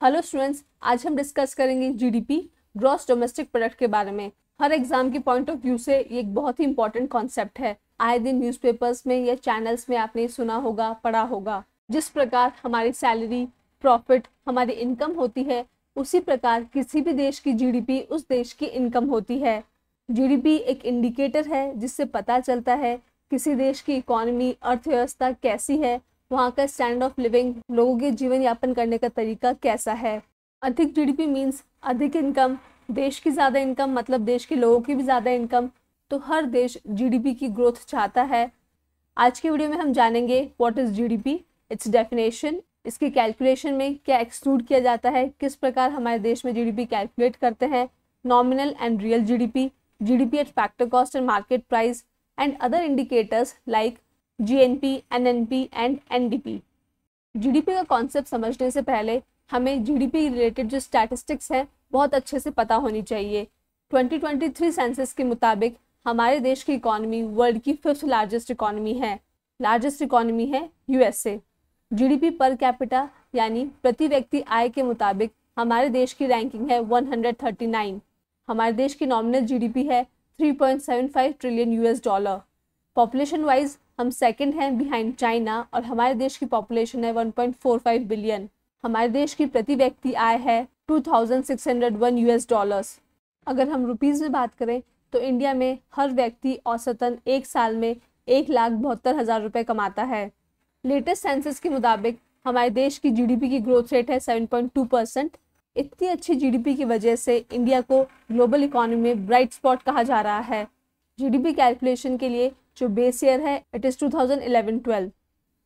Hello students, आज हम discuss करेंगे जीडीपी, ग्रॉस डोमेस्टिक प्रोडक्ट के बारे में। हर एग्जाम के पॉइंट ऑफ व्यू से ये एक बहुत ही इंपॉर्टेंट कॉन्सेप्ट है। आए दिन न्यूज़पेपर्स में या चैनल्स में आपने सुना होगा, पढ़ा होगा। जिस प्रकार हमारी सैलरी, प्रॉफिट, हमारी इनकम होती है, उसी प्रकार किसी भी देश की जीडीपी उस देश की इनकम होती है। जीडीपी एक इंडिकेटर है जिससे पता चलता है किसी देश की इकोनॉमी, अर्थव्यवस्था कैसी है, वहाँ का स्टैंडर्ड ऑफ लिविंग, लोगों के जीवन यापन करने का तरीका कैसा है। अधिक जीडीपी मीन्स अधिक इनकम। देश की ज़्यादा इनकम मतलब देश के लोगों की भी ज़्यादा इनकम। तो हर देश जीडीपी की ग्रोथ चाहता है। आज की वीडियो में हम जानेंगे what is GDP, it's definition, इसकी कैलकुलेशन में क्या एक्सक्लूड किया जाता है, किस प्रकार हमारे देश में जीडीपी कैलकुलेट करते हैं, nominal and real GDP, GDP at factor cost and market price, and other indicators like GNP, NNP and NDP. GDP का कॉन्सेप्ट समझने से पहले हमें जीडीपी रिलेटेड जो स्टैटिस्टिक्स हैं बहुत अच्छे से पता होनी चाहिए। 2023 सेंसस के मुताबिक हमारे देश की इकोनॉमी वर्ल्ड की 5th लार्जेस्ट इकोनॉमी है। लार्जेस्ट इकोनॉमी है यूएसए। जीडीपी पर कैपिटा यानी प्रति व्यक्ति आय के मुताबिक हमारे देश की रैंकिंग है 139। हमारे देश की नॉमिनल जीडीपी है 3.75 trillion US dollar. Population wise हम सेकंड हैं बिहाइंड चाइना और हमारे देश की पॉपुलेशन है 1.45 बिलियन। हमारे देश की प्रति व्यक्ति आय है 2601 यूएस डॉलर्स। अगर हम रुपीज़ में बात करें तो इंडिया में हर व्यक्ति औसतन एक साल में 1,72,000 रुपये कमाता है। लेटेस्ट सेंसस के मुताबिक हमारे देश की जीडीपी की ग्रोथ रेट है 7.2%। इतनी अच्छी जीडीपी की वजह से इंडिया को ग्लोबल इकोनॉमी में ब्राइट स्पॉट कहा जा रहा है। जीडीपी कैलकुलेशन के लिए जो बेस ईयर है it is 2011-12।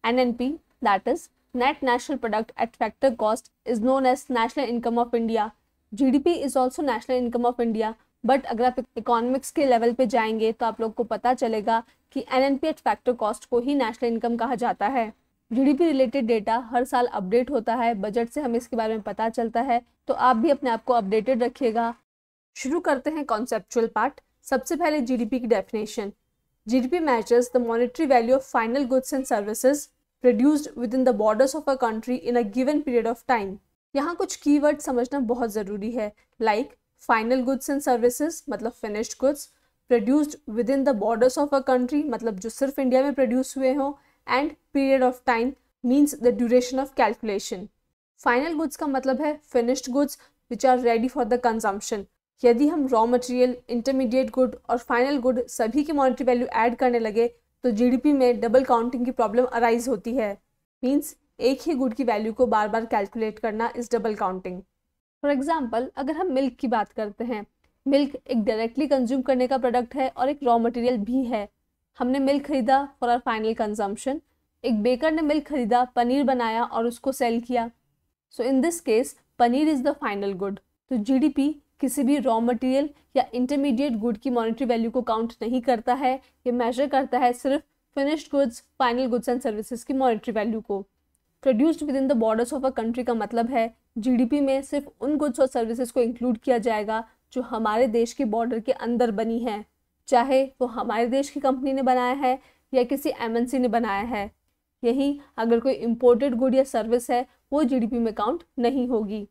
NNP that is net national product at factor cost is known as national income of India. GDP is also national income of India, but अगर आप इकोनॉमिक्स के level पे जाएंगे तो आप लोग को पता चलेगा कि एनएनपी एट फैक्टर कॉस्ट को ही नेशनल इनकम कहा जाता है। जीडीपी रिलेटेड डेटा हर साल अपडेट होता है, बजट से हमें इसके बारे में पता चलता है, तो आप भी अपने आप को अपडेटेड रखिएगा। शुरू करते हैं कॉन्सेप्चुअल पार्ट। सबसे पहले जीडीपी की definition. GDP measures the monetary value of final goods and services produced within the borders of a country in a given period of time. यहाँ कुछ कीवर्ड समझना बहुत ज़रूरी है, like final goods and services मतलब finished goods, produced within the borders of a country मतलब जो सिर्फ इंडिया में प्रोड्यूस हुए हों, and period of time means the duration of calculation. Final goods का मतलब है finished goods which are ready for the consumption. यदि हम रॉ मटेरियल, इंटरमीडिएट गुड और फाइनल गुड सभी की मॉनेटरी वैल्यू ऐड करने लगे तो जीडीपी में डबल काउंटिंग की प्रॉब्लम अराइज होती है। मींस एक ही गुड की वैल्यू को बार बार कैलकुलेट करना is double counting. For example अगर हम मिल्क की बात करते हैं, मिल्क एक डायरेक्टली कंज्यूम करने का प्रोडक्ट है और एक रॉ मटेरियल भी है। हमने मिल्क खरीदा फॉर आवर फाइनल कंजम्पशन। एक बेकर ने मिल्क खरीदा, पनीर बनाया और उसको सेल किया। So in this case paneer is the final good. तो जीडीपी किसी भी रॉ मटेरियल या इंटरमीडिएट गुड की मॉनेटरी वैल्यू को काउंट नहीं करता है, ये मेजर करता है सिर्फ finished goods, final goods and services की मॉनेटरी वैल्यू को। Produced within the borders of a country का मतलब है जीडीपी में सिर्फ उन गुड्स और सर्विसेज को इंक्लूड किया जाएगा जो हमारे देश के बॉर्डर के अंदर बनी है, चाहे वो हमारे देश की कंपनी ने बनाया है या किसी एमएनसी ने बनाया है। यही अगर कोई इम्पोर्टेड गुड या सर्विस है वो जीडीपी में काउंट नहीं होगी।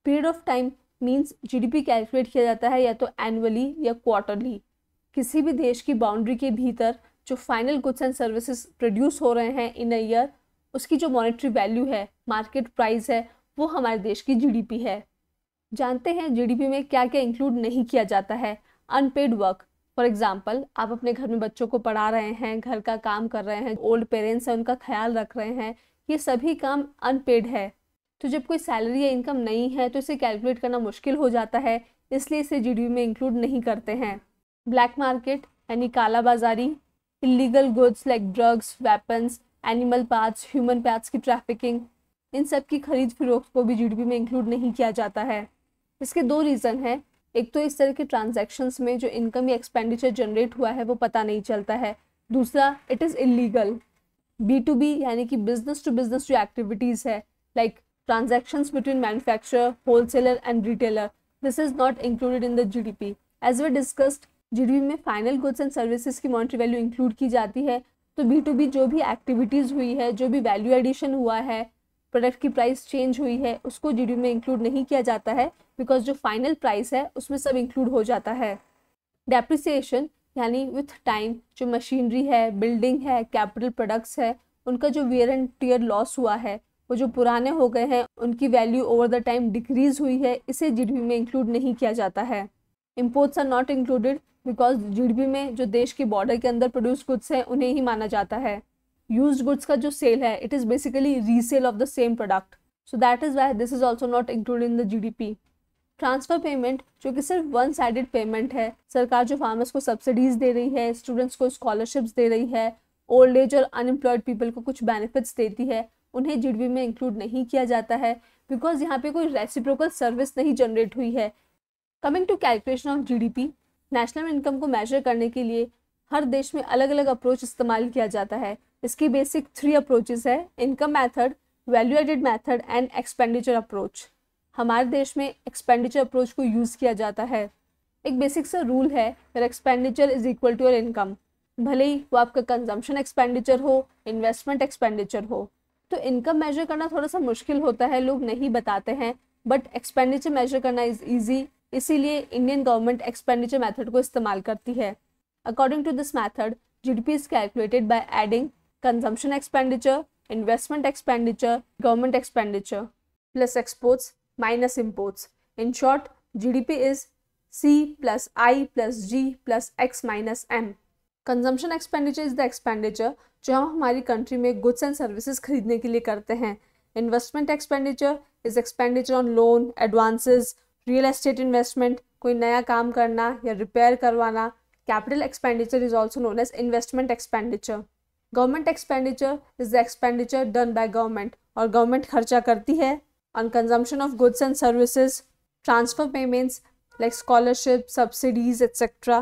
Period of time means GDP calculate किया जाता है या तो एनुअली या क्वार्टरली। किसी भी देश की बाउंड्री के भीतर जो final goods and services produce हो रहे हैं इन अ ईयर, उसकी जो मॉनेटरी वैल्यू है, मार्केट प्राइस है, वो हमारे देश की जीडीपी है। जानते हैं जीडीपी में क्या क्या इंक्लूड नहीं किया जाता है। Unpaid work. फॉर एग्जाम्पल आप अपने घर में बच्चों को पढ़ा रहे हैं, घर का काम कर रहे हैं, ओल्ड पेरेंट्स हैं उनका ख्याल रख रहे हैं, ये सभी काम अनपेड है। तो जब कोई सैलरी या इनकम नहीं है तो इसे कैलकुलेट करना मुश्किल हो जाता है, इसलिए इसे जीडीपी में इंक्लूड नहीं करते हैं। ब्लैक मार्केट यानी काला बाजारी, illegal goods like drugs, weapons, animal parts, human parts की ट्रैफिकिंग, इन सब की खरीद फरोख्त को भी जीडीपी में इंक्लूड नहीं किया जाता है। इसके दो रीज़न है। एक तो इस तरह के ट्रांजैक्शंस में जो इनकम या एक्सपेंडिचर जनरेट हुआ है वो पता नहीं चलता है। दूसरा, इट इज़ इलीगल। B2B यानी कि बिजनेस टू बिजनेस जो एक्टिविटीज़ है, like transactions between manufacturer, wholesaler and retailer. This is not included in the GDP. As we discussed, GDP में फाइनल गुड्स एंड सर्विसेज की मॉनेटरी वैल्यू इंक्लूड की जाती है। तो B2B जो भी एक्टिविटीज़ हुई है, जो भी वैल्यू एडिशन हुआ है, प्रोडक्ट की प्राइस चेंज हुई है उसको जीडीपी में इंक्लूड नहीं किया जाता है, बिकॉज जो फाइनल प्राइस है उसमें सब इंक्लूड हो जाता है। डेप्रिसिएशन यानी विथ टाइम जो मशीनरी है, बिल्डिंग है, कैपिटल प्रोडक्ट्स है, उनका जो वियर एंड टियर लॉस हुआ है, वो जो पुराने हो गए हैं उनकी value over the time decrease हुई है, इसे जीडीपी में इंक्लूड नहीं किया जाता है। Imports are not included because GDP में जो देश के बॉर्डर के अंदर प्रोड्यूस गुड्स हैं उन्हें ही माना जाता है। यूज्ड गुड्स का जो सेल है it is basically resale of the same product, so that is why this is also not included in the GDP. Transfer payment जो कि सिर्फ वन साइडेड पेमेंट है, सरकार जो फार्मर्स को सब्सिडीज दे रही है, स्टूडेंट्स को स्कॉलरशिप्स दे रही है, ओल्ड एज और अनएम्प्लॉयड पीपल को कुछ बेनिफिट्स देती है, उन्हें जीडीपी में इंक्लूड नहीं किया जाता है बिकॉज यहाँ पे कोई रेसिप्रोकल सर्विस नहीं जनरेट हुई है। Coming to calculation of GDP, national income को मेजर करने के लिए हर देश में अलग अलग अप्रोच इस्तेमाल किया जाता है। इसकी बेसिक 3 अप्रोचेस है, income method, value added method and expenditure approach. हमारे देश में एक्सपेंडिचर अप्रोच को यूज़ किया जाता है। एक बेसिक सा रूल है that expenditure is equal to your income, भले ही वो आपका कंजम्पशन एक्सपेंडिचर हो, इन्वेस्टमेंट एक्सपेंडिचर हो। तो इनकम मेजर करना थोड़ा सा मुश्किल होता है, लोग नहीं बताते हैं, बट एक्सपेंडिचर मेजर करना इज ईजी, इसीलिए इंडियन गवर्नमेंट एक्सपेंडिचर मेथड को इस्तेमाल करती है। According to this method GDP is calculated by adding consumption expenditure, investment expenditure, government expenditure plus exports minus imports. In short, GDP is C plus I plus G plus X minus M. Consumption expenditure is the expenditure जो हम हमारी country में goods and services खरीदने के लिए करते हैं। Investment expenditure is expenditure on loan, advances, real estate investment, कोई नया काम करना या रिपेयर करवाना। Capital expenditure is also known as investment expenditure. Government expenditure is the expenditure done by government, और गवर्नमेंट खर्चा करती है on consumption of goods and services, transfer payments like scholarship, subsidies etc.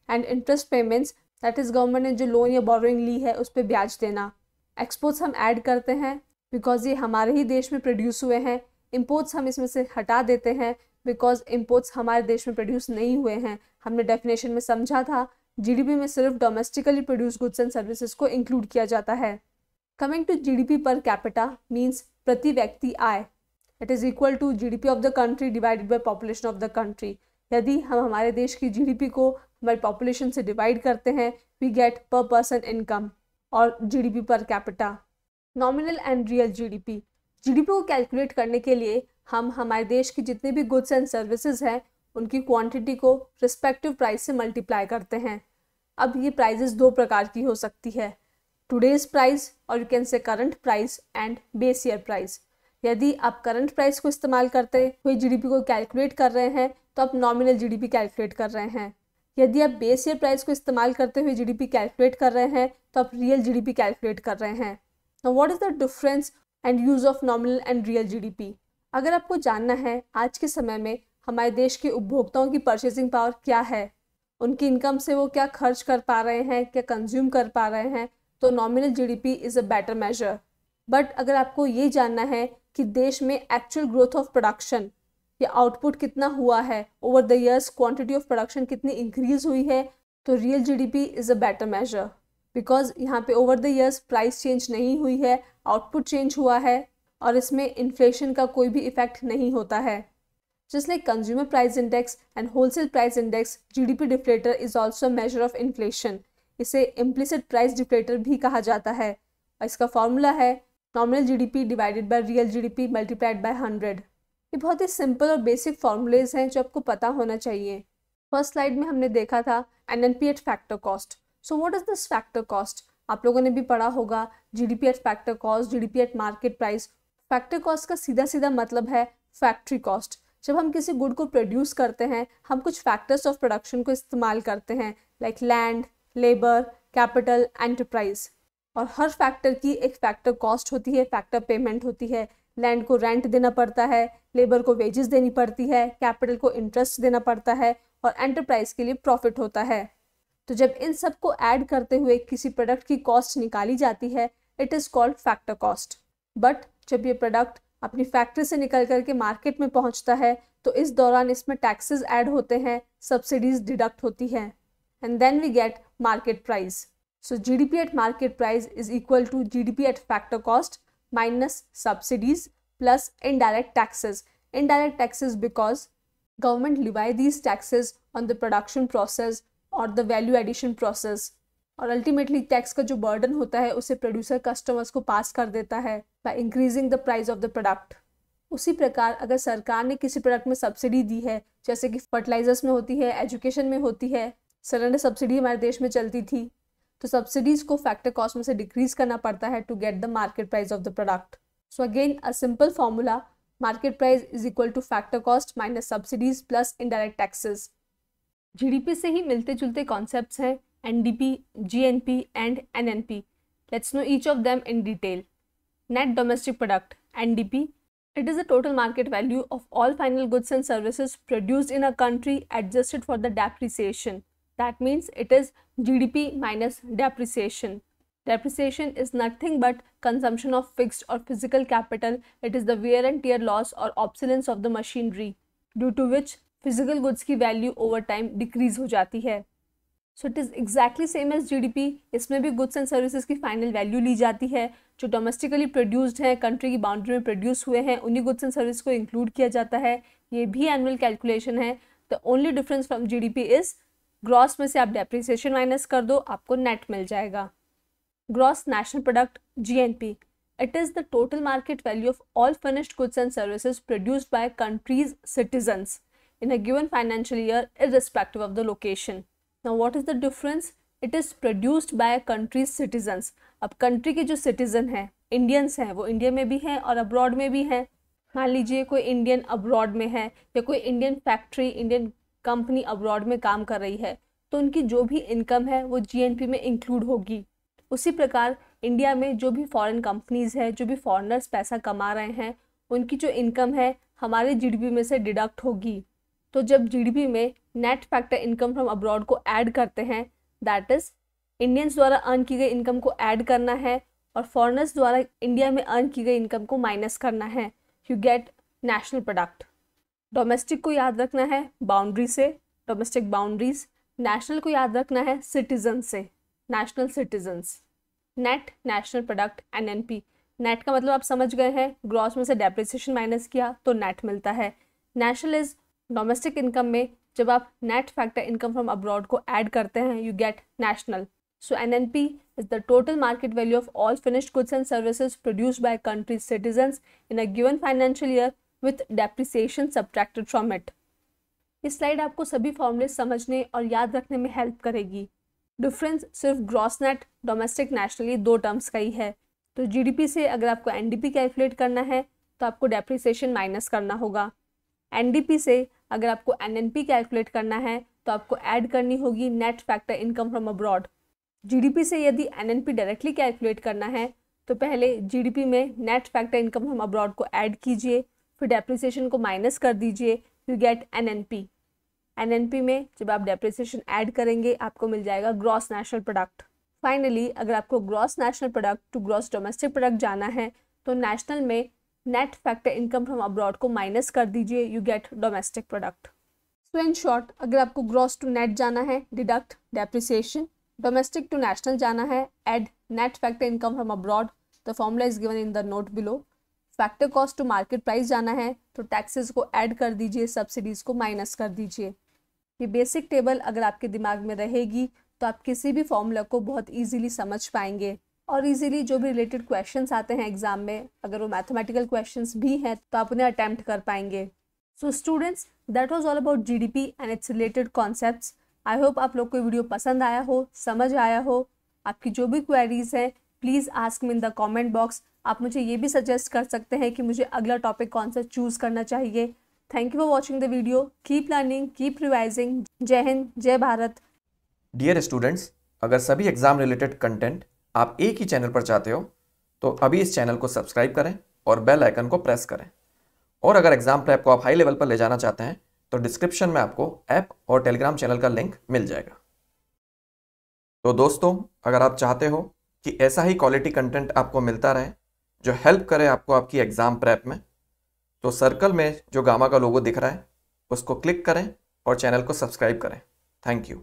and interest payments that is government ने जो loan या borrowing ली है उस पर ब्याज देना। exports हम ऐड करते हैं बिकॉज ये हमारे ही देश में प्रोड्यूस हुए हैं। imports हम इसमें से हटा देते हैं बिकॉज imports हमारे देश में प्रोड्यूस नहीं हुए हैं। हमने डेफिनेशन में समझा था जीडीपी में सिर्फ domestically produce goods and services को इंक्लूड किया जाता है। Coming to GDP per capita means प्रति व्यक्ति आय, it is equal to GDP of the country divided by population of the country. यदि हम हमारे देश की जीडीपी को हमारी पॉपुलेशन से डिवाइड करते हैं, वी गेट पर पर्सन इनकम और GDP per capita. Nominal and real GDP, GDP को कैलकुलेट करने के लिए हम हमारे देश की जितने भी गुड्स एंड सर्विसेज हैं उनकी क्वांटिटी को रिस्पेक्टिव प्राइस से मल्टीप्लाई करते हैं। अब ये प्राइजेस 2 प्रकार की हो सकती है, टुडेज प्राइस और you can say current price and base year price. यदि आप करंट प्राइस को इस्तेमाल करते हुए जीडीपी को कैलकुलेट कर रहे हैं तो आप नॉमिनल जीडीपी कैलकुलेट कर रहे हैं। यदि आप बेस ईयर प्राइस को इस्तेमाल करते हुए जीडीपी कैलकुलेट कर रहे हैं तो आप रियल जीडीपी कैलकुलेट कर रहे हैं। Now what is the difference and use of nominal and real GDP? अगर आपको जानना है आज के समय में हमारे देश के उपभोक्ताओं की परचेसिंग पावर क्या है, उनकी इनकम से वो क्या खर्च कर पा रहे हैं, क्या कंज्यूम कर पा रहे हैं, तो nominal GDP is a better measure. But अगर आपको ये जानना है कि देश में एक्चुअल ग्रोथ ऑफ प्रोडक्शन या आउटपुट कितना हुआ है, over the years quantity of production कितनी इंक्रीज हुई है, तो real GDP is a better measure because यहाँ पे over the years price change नहीं हुई है, आउटपुट चेंज हुआ है और इसमें इन्फ्लेशन का कोई भी इफेक्ट नहीं होता है। Just like consumer price index and wholesale price index, GDP deflator is also measure of inflation. इसे इम्प्लिसिट प्राइस डिफ्लेटर भी कहा जाता है और इसका फॉर्मूला है nominal GDP divided by real GDP multiplied by 100। ये बहुत ही सिंपल और बेसिक फॉर्मूलेज हैं जो आपको पता होना चाहिए। फर्स्ट स्लाइड में हमने देखा था NNP eight factor cost. So what is this factor cost? आप लोगों ने भी पढ़ा होगा GDP at factor cost, GDP at market price. Factor cost का सीधा सीधा मतलब है फैक्ट्री कॉस्ट। जब हम किसी गुड को प्रोड्यूस करते हैं हम कुछ फैक्टर्स ऑफ प्रोडक्शन को इस्तेमाल करते हैं like land, labour, capital, enterprise, और हर फैक्टर की एक फैक्टर कॉस्ट होती है, फैक्टर पेमेंट होती है। लैंड को रेंट देना पड़ता है, लेबर को वेजेस देनी पड़ती है, कैपिटल को इंटरेस्ट देना पड़ता है और एंटरप्राइज के लिए प्रॉफिट होता है। तो जब इन सब को ऐड करते हुए किसी प्रोडक्ट की कॉस्ट निकाली जाती है it is called factor cost. But जब ये प्रोडक्ट अपनी फैक्ट्री से निकल करके मार्केट में पहुंचता है तो इस दौरान इसमें टैक्सेस ऐड होते हैं, सब्सिडीज डिडक्ट होती हैं, and then we get market price. So GDP at market price is equal to GDP at factor cost minus subsidies plus indirect taxes. Indirect taxes because government levy these taxes on the production process or the value addition process, और ultimately tax का जो burden होता है उसे producer customers को पास कर देता है by increasing the price of the product. उसी प्रकार अगर सरकार ने किसी प्रोडक्ट में सब्सिडी दी है, जैसे कि फर्टिलाइजर्स में होती है, एजुकेशन में होती है, सिलेंडर सब्सिडी हमारे देश में चलती थी, तो सब्सिडीज को फैक्टर कॉस्ट में से डिक्रीज करना पड़ता है to get the market price of the product. So again a simple formula, market price is equal to factor cost minus subsidies plus indirect taxes. GDP से ही मिलते जुलते कॉन्सेप्ट्स हैं NDP, GNP and NNP. Let's know each of them in detail. Net Domestic Product, NDP. It is the total market value of all final goods and services produced in a country adjusted for the depreciation. That means it is GDP minus depreciation. Depreciation is nothing but consumption of fixed or physical capital. It is the wear and tear loss or obsolescence of the machinery, due to which physical goods की value over time decrease हो जाती है। So it is exactly same as GDP. इसमें भी goods and services की final value ली जाती है, जो डोमेस्टिकली प्रोड्यूस्ड हैं, कंट्री की बाउंड्री में प्रोड्यूस हुए हैं, उन्हीं गुड्स एंड सर्विस को इंक्लूड किया जाता है। ये भी एनुअल कैलकुलेशन है। The only difference from GDP is gross में से आप डेप्रिसिएशन माइनस कर दो, आपको नेट मिल जाएगा। Gross national product, GNP, it is the total market value of all finished goods and services produced by countries citizens in a given financial year irrespective of the location. Now what is the difference? It is produced by a country's citizens. अब country के जो citizen हैं, Indians हैं, वो India में भी हैं और अब्रॉड में भी हैं। मान लीजिए कोई इंडियन अब्रॉड में है या कोई Indian factory, Indian company abroad में काम कर रही है, तो उनकी जो भी इनकम है वो GNP में इंक्लूड होगी। उसी प्रकार इंडिया में जो भी फॉरेन कंपनीज है, जो भी फॉरेनर्स पैसा कमा रहे हैं, उनकी जो इनकम है हमारे GDP में से डिडक्ट होगी। तो जब GDP में net factor income from abroad को ऐड करते हैं, दैट इज इंडियंस द्वारा अर्न की गई इनकम को ऐड करना है और फॉरेनर्स द्वारा इंडिया में अर्न की गई इनकम को माइनस करना है, you get national product. Domestic को याद रखना है बाउंड्री से, डोमेस्टिक बाउंड्रीज। नेशनल को याद रखना है सिटीजन से, national citizens. Net national product, NNP। Net का मतलब आप समझ गए हैं, ग्रॉस में से डेप्रिसिएशन माइनस किया तो नेट मिलता है। नेशनल इज डोमेस्टिक इनकम में जब आप net factor income from abroad को ऐड करते हैं, you get national. So NNP is the total market value of all finished goods and services produced by countries citizens in a given financial year with depreciation subtracted from it. इस slide आपको सभी फॉर्मूले समझने और याद रखने में help करेगी। डिफरेंस सिर्फ ग्रॉस नेट, डोमेस्टिक, नेशनल, ये दो टर्म्स का ही है। तो GDP से अगर आपको NDP कैलकुलेट करना है तो आपको डेप्रिसिएशन माइनस करना होगा। NDP से अगर आपको NNP कैलकुलेट करना है तो आपको ऐड करनी होगी net factor income from abroad. GDP से यदि NNP डायरेक्टली कैलकुलेट करना है तो पहले GDP में net factor income from abroad को ऐड कीजिए, फिर डेप्रिसिएशन को माइनस कर दीजिए, यू गेट NNP। NNP में जब आप डेप्रिसिएशन ऐड करेंगे आपको मिल जाएगा ग्रॉस नेशनल प्रोडक्ट। फाइनली अगर आपको gross national product to gross domestic product जाना है तो नेशनल में net factor income from abroad को माइनस कर दीजिए, you get domestic product. So in short, अगर आपको ग्रॉस टू नेट जाना है, deduct depreciation, domestic to national जाना है, add net factor income from abroad, the formula is given in the note below. Factor cost to market price जाना है तो taxes को ऐड कर दीजिए, सब्सिडीज को माइनस कर दीजिए। ये बेसिक टेबल अगर आपके दिमाग में रहेगी तो आप किसी भी फॉर्मूला को बहुत ईजिली समझ पाएंगे और इजीली जो भी रिलेटेड क्वेश्चंस आते हैं एग्जाम में, अगर वो मैथमेटिकल क्वेश्चंस भी हैं तो आप उन्हें अटेम्प्ट कर पाएंगे। So students, that was all about GDP and it's related concepts. I hope आप लोग को वीडियो पसंद आया हो, समझ आया हो। आपकी जो भी क्वेरीज हैं please ask me in the comment box. आप मुझे ये भी सजेस्ट कर सकते हैं कि मुझे अगला टॉपिक कौन सा चूज़ करना चाहिए। Thank you for watching the video. Keep learning, keep revising. जय हिंद, जय भारत। डियर स्टूडेंट्स, अगर सभी एग्जाम रिलेटेड कंटेंट आप एक ही चैनल पर चाहते हो तो अभी इस चैनल को सब्सक्राइब करें और बेल आइकन को प्रेस करें। और अगर एग्जाम प्रेप को आप हाई लेवल पर ले जाना चाहते हैं तो डिस्क्रिप्शन में आपको ऐप और टेलीग्राम चैनल का लिंक मिल जाएगा। तो दोस्तों, अगर आप चाहते हो कि ऐसा ही क्वालिटी कंटेंट आपको मिलता रहे जो हेल्प करे आपको आपकी एग्जाम प्रेप में, तो सर्कल में जो गामा का लोगो दिख रहा है उसको क्लिक करें और चैनल को सब्सक्राइब करें। Thank you.